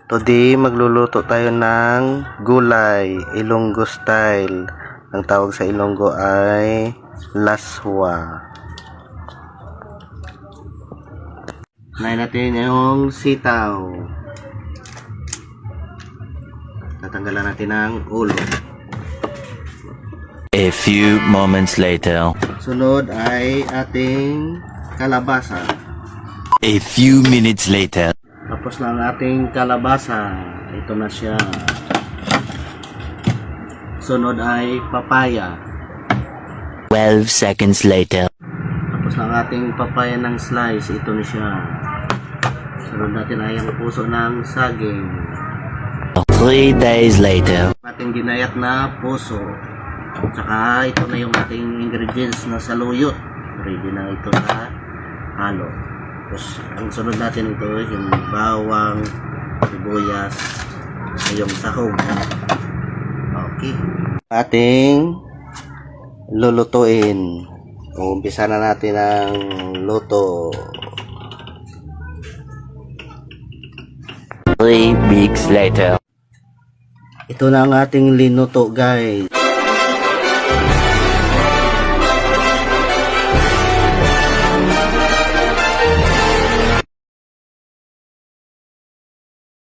Today, magluluto tayo ng gulay, Ilonggo style. Ang tawag sa Ilonggo ay laswa. Unahin natin yung sitaw. Tatanggalan natin ang ulo. A few moments later. Sunod ay ating kalabasa. A few minutes later. Tapos na ang ating kalabasa. Ito na siya. Sunod ay papaya. 12 seconds later. Tapos na ang ating papaya ng slice. Ito na siya. Sunod natin ay ang puso ng saging. 3 days later. Ating ginayat na puso. Tsaka ito na yung ating ingredients na saluyot. Ready na ito sa halo. Tapos ang sunod natin ito yung bawang, sibuyas, yung sahog. Okay. Ating lulutuin. Umpisa na natin ang luto. 3 weeks later. Ito na ang ating linuto, guys.